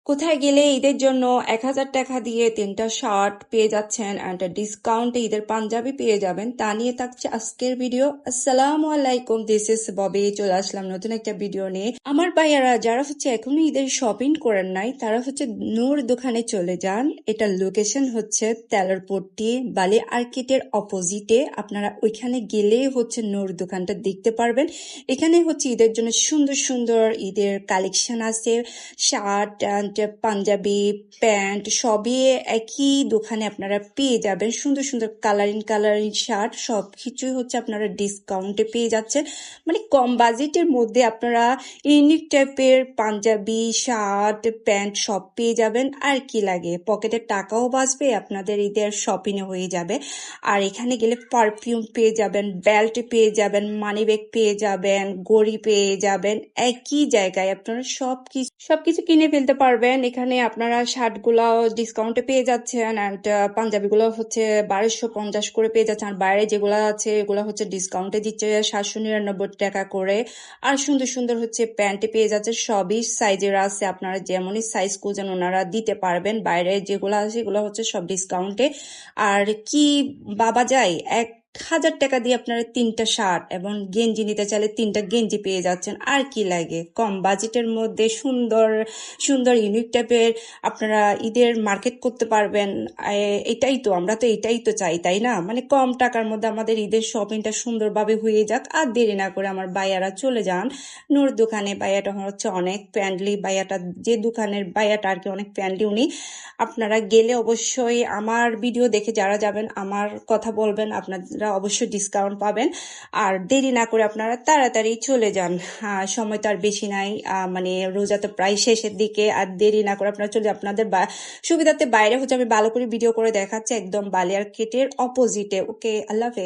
কোথায় গেলে ঈদের জন্য ১,০০০ টাকা দিয়ে ৩টা শার্ট পেয়ে যাচ্ছেন অ্যান্ড ডিসকাউন্টে ঈদের পাঞ্জাবি পেয়ে যাবেন, তা নিয়ে থাকছে আজকের ভিডিও। আসসালামু আলাইকুম, দিস ইজ ববি। চলে আসলাম নতুন একটা ভিডিও নিয়ে। আমার ভাইয়ারা যারা এখনো ঈদের শপিং করেন নাই, তারা নূর দোকানে চলে যান। এটা লোকেশন হচ্ছে তেলারপট্টি বালি আর্কিটের অপোজিটে। আপনারা ওইখানে গেলেই নূর দোকানটা দেখতে পারবেন। এখানে ঈদের জন্য সুন্দর সুন্দর ঈদের কালেকশন আছে। শার্ট অ্যান্ড পাঞ্জাবি, প্যান্ট সবই একই দোকানে আপনারা পেয়ে যাবেন। সুন্দর সুন্দর কালারিং কালারিং শার্ট সবকিছুই আপনারা ডিসকাউন্টে পেয়ে যাচ্ছেন। মানে কম বাজেটের মধ্যে আপনারা ইউনিক টাইপের পাঞ্জাবি, শার্ট, প্যান্ট সব পেয়ে যাবেন। আর কি লাগে, পকেটের টাকাও বাঁচবে, আপনাদের ঈদের শপিংও হয়ে যাবে। আর এখানে গেলে পারফিউম পেয়ে যাবেন, বেল্ট পেয়ে যাবেন, মানি ব্যাগ পেয়ে যাবেন, ঘড়ি পেয়ে যাবেন। একই জায়গায় আপনারা সবকিছু কিনে ফেলতে পারবেন। এখানে আপনারা শার্ট গুলাও ডিসকাউন্টে পেয়ে যাচ্ছেন অ্যান্ড পাঞ্জাবি গুলো ১,২৫০ করে পেয়ে যাচ্ছেন। আর বাইরে যেগুলো আছে এগুলো ডিসকাউন্টে দিচ্ছে ৭৯৯ টাকা করে। আর সুন্দর সুন্দর প্যান্টে পেয়ে যাচ্ছে, সবই সাইজের আছে, আপনারা যেমনই সাইজ খুঁজেন ওনারা দিতে পারবেন। বাইরে যেগুলো আছে এগুলো সব ডিসকাউন্টে। আর কি বাবা যায়, ১,০০০ টাকা দিয়ে আপনারা ৩টা শার্ট এবং গেঞ্জি নিতে চাইলে ৩টা গেঞ্জি পেয়ে যাচ্ছেন। আর কি লাগে, কম বাজেটের মধ্যে সুন্দর সুন্দর ইউনিক টাইপের আপনারা ঈদের মার্কেট করতে পারবেন। আমরা তো এটাই তো চাই, তাই না? মানে কম টাকার মধ্যে আমাদের ঈদের শপিংটা সুন্দরভাবে হয়ে যাক। আর দেরি না করে আমার ভাইয়ারা চলে যান নূর দোকানে। ভাইয়াটা অনেক ফ্রেন্ডলি, যে দোকানের ভাইয়াটা আর কি অনেক ফ্রেন্ডলি উনি। আপনারা গেলে অবশ্যই আমার ভিডিও দেখে যারা যাবেন আমার কথা বলবেন, আপনারা অবশ্যই ডিসকাউন্ট পাবেন। আর দেরি না করে আপনারা তাড়াতাড়ি চলে যান। সময় তো আর বেশি নাই, মানে রোজা তো প্রায় শেষের দিকে। আর দেরি না করে আপনারা চলে, আপনাদের সুবিধাতে বাইরে আমি ভালো করে ভিডিও করে দেখাচ্ছি, একদম বালিয়ার গেটের অপোজিটে। ওকে, আল্লাহ হাফেজ।